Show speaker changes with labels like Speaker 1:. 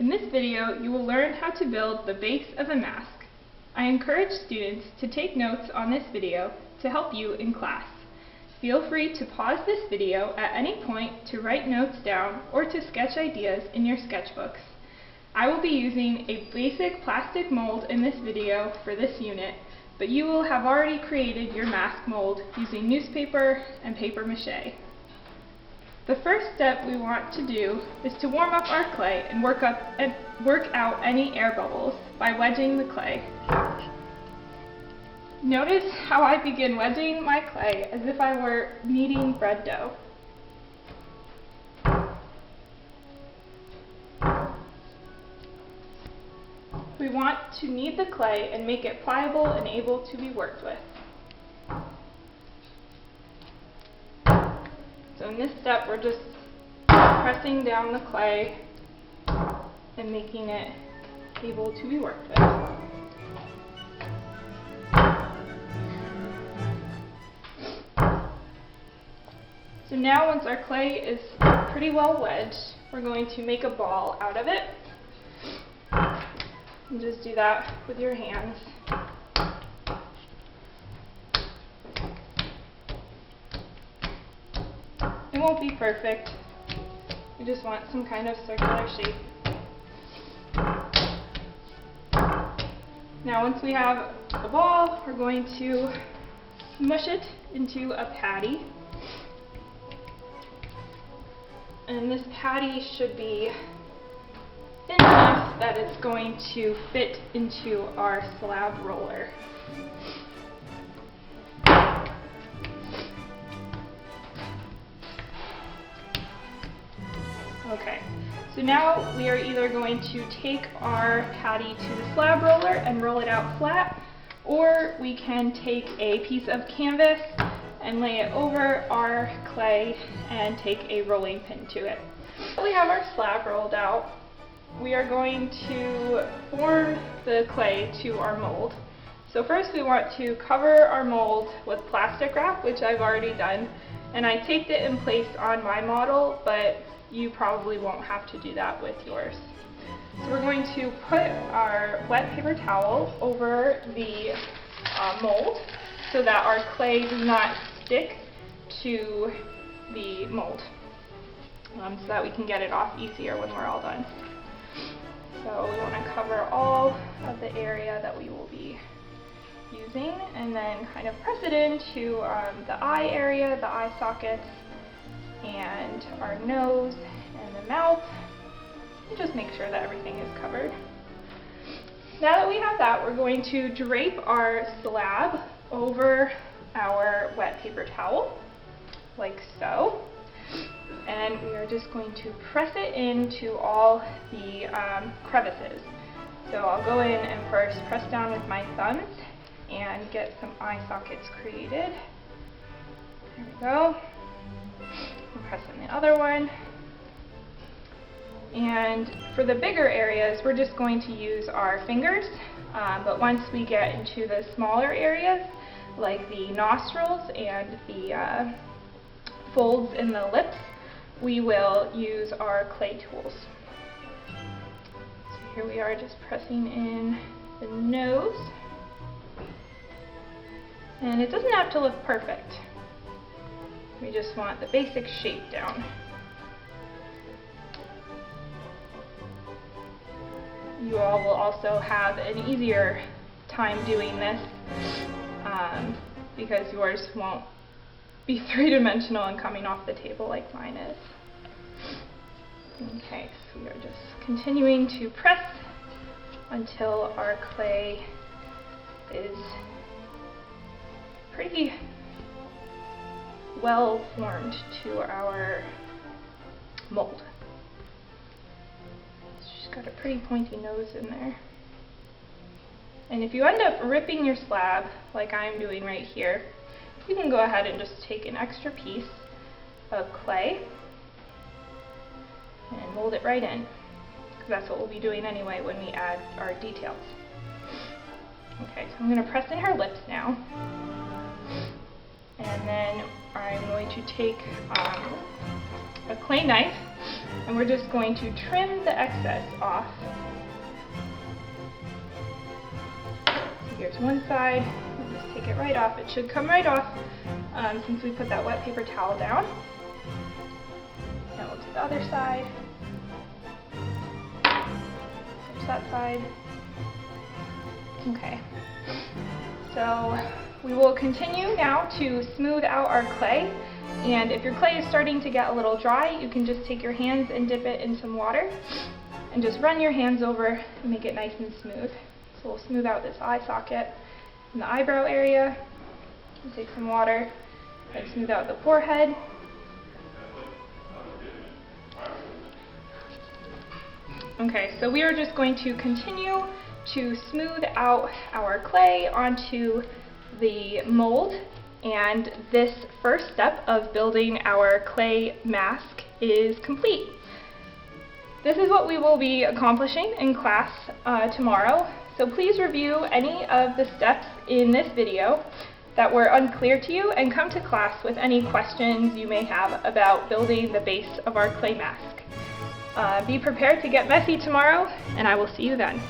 Speaker 1: In this video, you will learn how to build the base of a mask. I encourage students to take notes on this video to help you in class. Feel free to pause this video at any point to write notes down or to sketch ideas in your sketchbooks. I will be using a basic plastic mold in this video for this unit, but you will have already created your mask mold using newspaper and paper mache. The first step we want to do is to warm up our clay and work out any air bubbles by wedging the clay. Notice how I begin wedging my clay as if I were kneading bread dough. We want to knead the clay and make it pliable and able to be worked with. So in this step, we're just pressing down the clay and making it able to be worked with. So now once our clay is pretty well wedged, we're going to make a ball out of it. And just do that with your hands. It won't be perfect. We just want some kind of circular shape. Now once we have the ball, we're going to smush it into a patty. And this patty should be thin enough that it's going to fit into our slab roller. Okay, so now we are either going to take our patty to the slab roller and roll it out flat, or we can take a piece of canvas and lay it over our clay and take a rolling pin to it. So we have our slab rolled out. We are going to form the clay to our mold. So first we want to cover our mold with plastic wrap, which I've already done, and I taped it in place on my model, but you probably won't have to do that with yours. So we're going to put our wet paper towel over the mold so that our clay does not stick to the mold, so that we can get it off easier when we're all done. So we want to cover all of the area that we will be using and then kind of press it into the eye area, the eye sockets, and our nose and the mouth, and just make sure that everything is covered. Now that we have that, we're going to drape our slab over our wet paper towel, like so. And we are just going to press it into all the crevices. So I'll go in and first press down with my thumbs and get some eye sockets created. There we go. And press in the other one. And for the bigger areas, we're just going to use our fingers. But once we get into the smaller areas, like the nostrils and the folds in the lips, we will use our clay tools. So here we are just pressing in the nose. And it doesn't have to look perfect. We just want the basic shape down. You all will also have an easier time doing this because yours won't be three-dimensional and coming off the table like mine is. Okay, so we are just continuing to press until our clay is pretty well formed to our mold. She's got a pretty pointy nose in there. And if you end up ripping your slab, like I'm doing right here, you can go ahead and just take an extra piece of clay and mold it right in, because that's what we'll be doing anyway when we add our details. Okay, so I'm going to press in her lips now, and then I'm going to take a clay knife and we're just going to trim the excess off. So here's one side, we'll just take it right off. It should come right off since we put that wet paper towel down. Now we'll do the other side. Switch that side. Okay, so we will continue now to smooth out our clay, and if your clay is starting to get a little dry, you can just take your hands and dip it in some water and just run your hands over and make it nice and smooth. So we'll smooth out this eye socket and the eyebrow area, and take some water and smooth out the forehead. Okay, so we are just going to continue to smooth out our clay onto the mold, and this first step of building our clay mask is complete. This is what we will be accomplishing in class tomorrow, so please review any of the steps in this video that were unclear to you and come to class with any questions you may have about building the base of our clay mask. Be prepared to get messy tomorrow, and I will see you then.